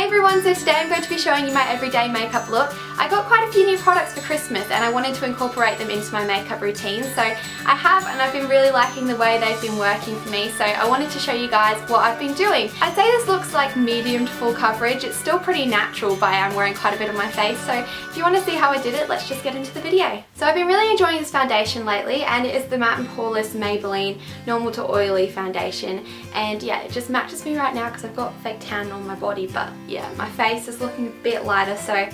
Hey everyone, so today I'm going to be showing you my everyday makeup look. I got quite a few new products for Christmas and I wanted to incorporate them into my makeup routine. So I have, and I've been really liking the way they've been working for me, so I wanted to show you guys what I've been doing. I'd say this looks like medium to full coverage. It's still pretty natural, but I'm wearing quite a bit on my face, so if you want to see how I did it, let's just get into the video. So I've been really enjoying this foundation lately, and it is the Matte and Poreless Maybelline Normal to Oily foundation, and yeah, it just matches me right now because I've got fake tan on my body, but yeah, my face is looking a bit lighter, so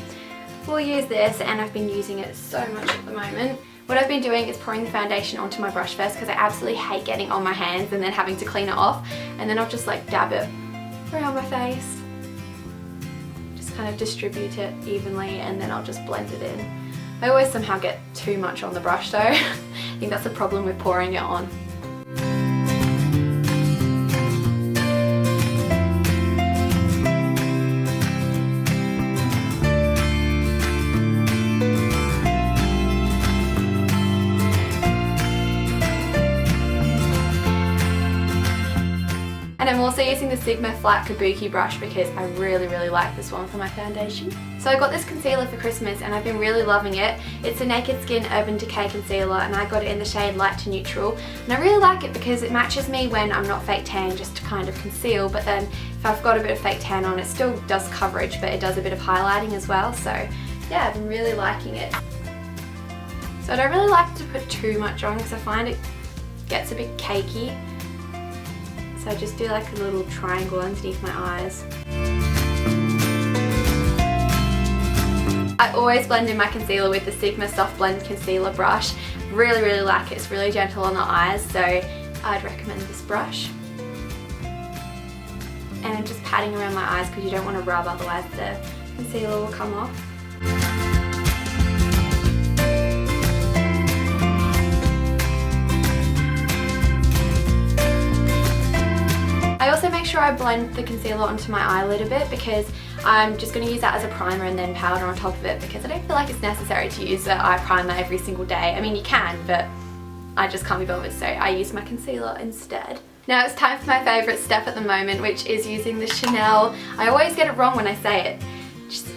we'll use this, and I've been using it so much at the moment. What I've been doing is pouring the foundation onto my brush first because I absolutely hate getting on my hands and then having to clean it off, and then I'll just like dab it around my face. Just kind of distribute it evenly and then I'll just blend it in. I always somehow get too much on the brush though. I think that's the problem with pouring it on. And I'm also using the Sigma Flat Kabuki brush because I really like this one for my foundation. So I got this concealer for Christmas and I've been really loving it. It's a Naked Skin Urban Decay concealer and I got it in the shade Light to Neutral. And I really like it because it matches me when I'm not fake tan, just to kind of conceal, but then if I've got a bit of fake tan on, it still does coverage, but it does a bit of highlighting as well. So yeah, I've been really liking it. So I don't really like to put too much on because I find it gets a bit cakey. So I just do like a little triangle underneath my eyes. I always blend in my concealer with the Sigma Soft Blend Concealer brush. Really like it. It's really gentle on the eyes, so I'd recommend this brush. And I'm just patting around my eyes because you don't want to rub, otherwise the concealer will come off. I also make sure I blend the concealer onto my eyelid a bit because I'm just going to use that as a primer and then powder on top of it because I don't feel like it's necessary to use the eye primer every single day. I mean, you can, but I just can't be bothered, so I use my concealer instead. Now it's time for my favourite step at the moment, which is using the Chanel, I always get it wrong when I say it,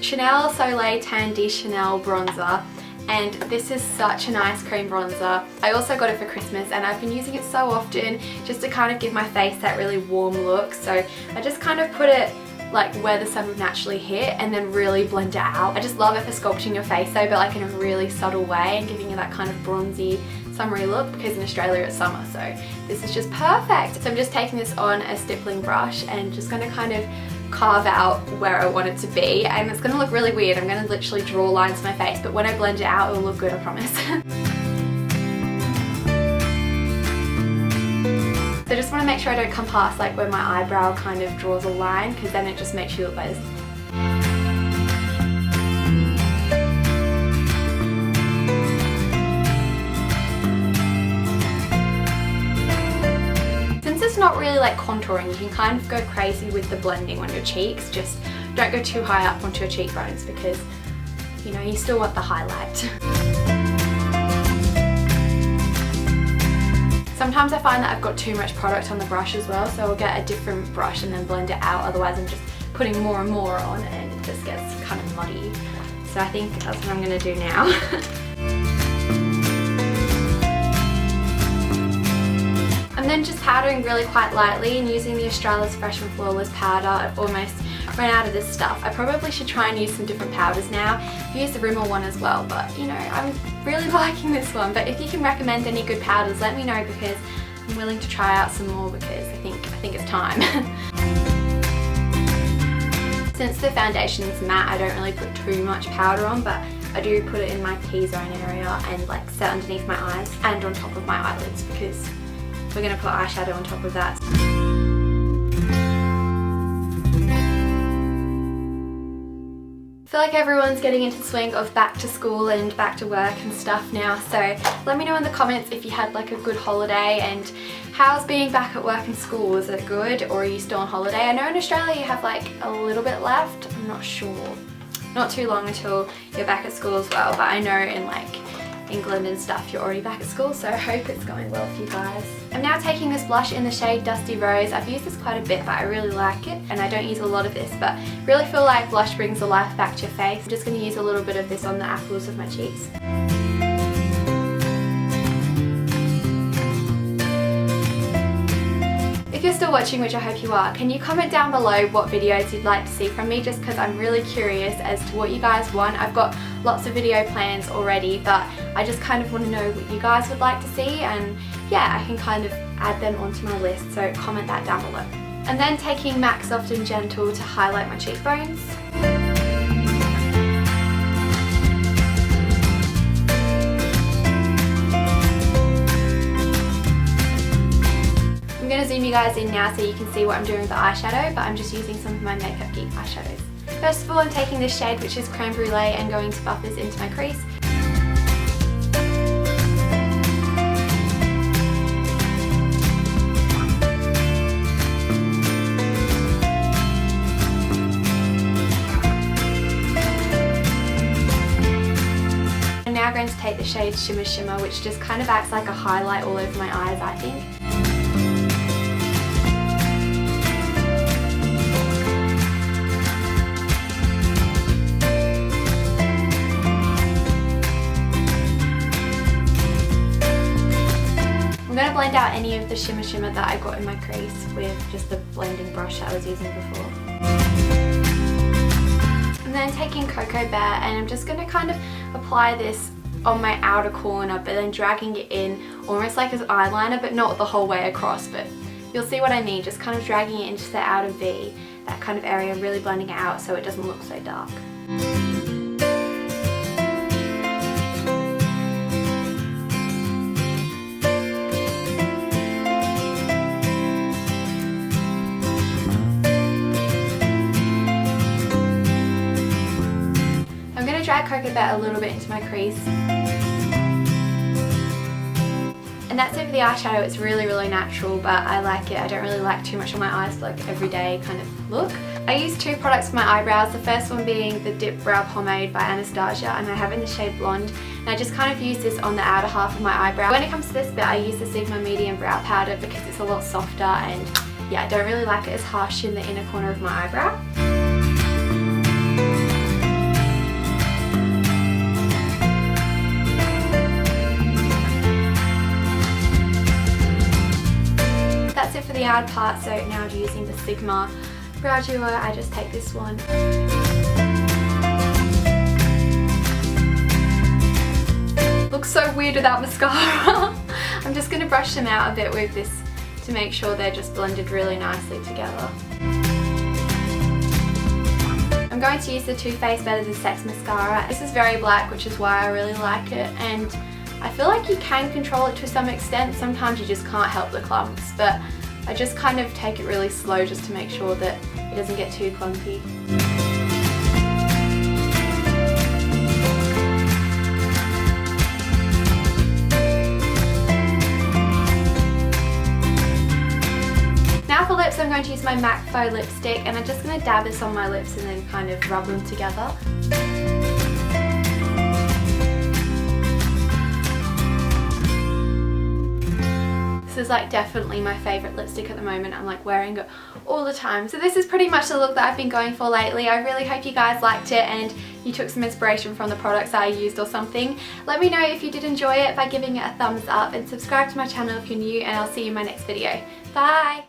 Chanel Soleil Tan de Chanel bronzer. And this is such a nice cream bronzer. I also got it for Christmas and I've been using it so often just to kind of give my face that really warm look. So I just kind of put it like where the sun would naturally hit and then really blend it out. I just love it for sculpting your face though, but like in a really subtle way and giving you that kind of bronzy summery look because in Australia it's summer, so this is just perfect. So I'm just taking this on a stippling brush and just going to kind of carve out where I want it to be, and it's going to look really weird. I'm going to literally draw lines to my face, but when I blend it out it will look good, I promise. So I just want to make sure I don't come past like where my eyebrow kind of draws a line, because then it just makes you look like this. It's not really like contouring, you can kind of go crazy with the blending on your cheeks, just don't go too high up onto your cheekbones because, you know, you still want the highlight. Sometimes I find that I've got too much product on the brush as well, so I'll get a different brush and then blend it out, otherwise I'm just putting more and more on and it just gets kind of muddy. So I think that's what I'm going to do now. I'm then just powdering really quite lightly and using the Australis Fresh and Flawless powder. I've almost run out of this stuff. I probably should try and use some different powders now. I've used the Rimmel one as well, but you know, I'm really liking this one. But if you can recommend any good powders, let me know because I'm willing to try out some more because I think it's time. Since the foundation is matte, I don't really put too much powder on, but I do put it in my T-zone area and like set underneath my eyes and on top of my eyelids because we're going to put eyeshadow on top of that. I feel like everyone's getting into the swing of back to school and back to work and stuff now, so let me know in the comments if you had like a good holiday and how's being back at work and school. Is it good or are you still on holiday? I know in Australia you have like a little bit left, I'm not sure. Not too long until you're back at school as well, but I know in like England and stuff, you're already back at school, so I hope it's going well for you guys. I'm now taking this blush in the shade Dusty Rose. I've used this quite a bit, but I really like it, and I don't use a lot of this, but really feel like blush brings the life back to your face. I'm just going to use a little bit of this on the apples of my cheeks. If you're still watching, which I hope you are, can you comment down below what videos you'd like to see from me, just because I'm really curious as to what you guys want. I've got lots of video plans already, but I just kind of want to know what you guys would like to see, and yeah, I can kind of add them onto my list, so comment that down below. And then taking MAC Soft and Gentle to highlight my cheekbones. I'm going to zoom you guys in now so you can see what I'm doing with the eyeshadow, but I'm just using some of my Makeup Geek eyeshadows. First of all, I'm taking this shade, which is Creme Brulee, and going to buff this into my crease. I'm now going to take the shade Shimma Shimmer, which just kind of acts like a highlight all over my eyes, I think. I'm going to blend out any of the shimmer that I got in my crease with just the blending brush that I was using before. And then taking Cocoa Bear, and I'm just going to kind of apply this on my outer corner, but then dragging it in almost like as eyeliner, but not the whole way across, but you'll see what I mean, just kind of dragging it into the outer V, that kind of area, really blending it out so it doesn't look so dark. I'm going to drag Cocoa Bear a little bit into my crease. And that's it for the eyeshadow. It's really natural, but I like it. I don't really like too much on my eyes for like everyday kind of look. I use two products for my eyebrows, the first one being the Dip Brow Pomade by Anastasia, and I have it in the shade Blonde. And I just kind of use this on the outer half of my eyebrow. When it comes to this bit, I use the Sigma Medium Brow Powder because it's a lot softer, and yeah, I don't really like it as harsh in the inner corner of my eyebrow. That's it for the outer part, so now using the Sigma Brow Duo, I just take this one. Looks so weird without mascara. I'm just going to brush them out a bit with this to make sure they're just blended really nicely together. I'm going to use the Too Faced Better Than Sex mascara. This is very black, which is why I really like it, and I feel like you can control it to some extent. Sometimes you just can't help the clumps, but I just kind of take it really slow just to make sure that it doesn't get too clumpy. Now for lips, I'm going to use my MAC Faux lipstick, and I'm just going to dab this on my lips and then kind of rub them together. This is like definitely my favourite lipstick at the moment. I'm like wearing it all the time. So this is pretty much the look that I've been going for lately. I really hope you guys liked it and you took some inspiration from the products I used or something. Let me know if you did enjoy it by giving it a thumbs up, and subscribe to my channel if you're new, and I'll see you in my next video. Bye!